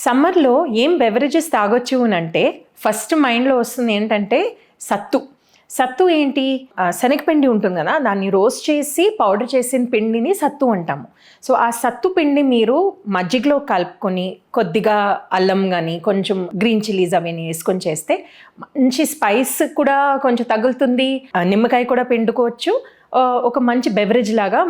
సమ్మర్లో ఏం బెవరేజెస్ తాగొచ్చు అని అంటే ఫస్ట్ మైండ్లో వస్తుంది ఏంటంటే సత్తు. సత్తు ఏంటి? శనగపిండి ఉంటుంది కదా, దాన్ని రోస్ట్ చేసి పౌడర్ చేసిన పిండిని సత్తు అంటాము. సో ఆ సత్తు పిండి మీరు మజ్జిగలో కలుపుకొని కొద్దిగా అల్లం కానీ కొంచెం గ్రీన్ చిల్లీస్ అవన్నీ వేసుకొని చేస్తే మంచి స్పైస్ కూడా కొంచెం తగులుతుంది. నిమ్మకాయ కూడా పిండుకోవచ్చు. ఒక మంచి బెవరేజ్ లాగా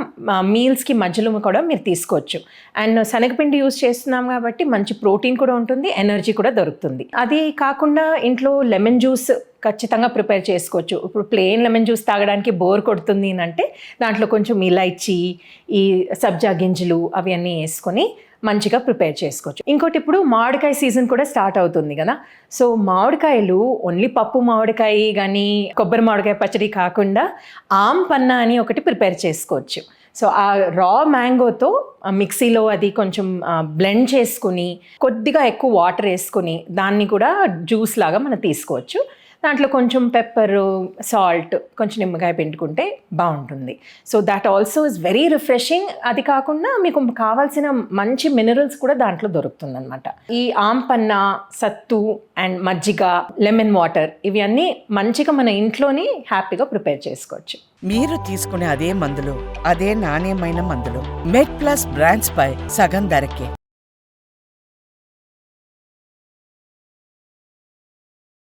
మీల్స్కి మధ్యలో కూడా మీరు తీసుకోవచ్చు. అండ్ శనగపిండి యూజ్ చేస్తున్నాం కాబట్టి మంచి ప్రోటీన్ కూడా ఉంటుంది, ఎనర్జీ కూడా దొరుకుతుంది. అది కాకుండా ఇంట్లో లెమన్ జ్యూస్ ఖచ్చితంగా ప్రిపేర్ చేసుకోవచ్చు. ఇప్పుడు ప్లెయిన్ లెమన్ జ్యూస్ తాగడానికి బోర్ కొడుతుంది అంటే దాంట్లో కొంచెం ఇలైచి, ఈ సబ్జా గింజలు అవి అన్నీ వేసుకొని మంచిగా ప్రిపేర్ చేసుకోవచ్చు. ఇంకోటి, ఇప్పుడు మామిడికాయ సీజన్ కూడా స్టార్ట్ అవుతుంది కదా. సో మామిడికాయలు ఓన్లీ పప్పు మామిడికాయ కానీ కొబ్బరి మామిడికాయ పచ్చడి కాకుండా ఆమ్ పన్నా అని ఒకటి ప్రిపేర్ చేసుకోవచ్చు. సో ఆ రా మ్యాంగోతో మిక్సీలో అది కొంచెం బ్లెండ్ చేసుకుని కొద్దిగా ఎక్కువ వాటర్ వేసుకొని దాన్ని కూడా జ్యూస్ లాగా మనం తీసుకోవచ్చు. దాంట్లో కొంచెం పెప్పర్, సాల్ట్, కొంచెం నిమ్మకాయ పిండుకుంటే బాగుంటుంది. So that also is very refreshing. అది కాకుండా మీకు కావాల్సిన మంచి మినరల్స్ కూడా దాంట్లో దొరుకుతుంది అనమాట. ఈ ఆంపన్న, సత్తు అండ్ మజ్జిగ, లెమన్ వాటర్ ఇవి అన్నీ మంచిగా మన ఇంట్లోనే హ్యాపీగా ప్రిపేర్ చేసుకోవచ్చు. మీరు తీసుకునే అదే మందులు, అదే నాణ్యమైన మందులు మెడ్ ప్లస్ బ్రాండ్స్ పై సగం ధరకే.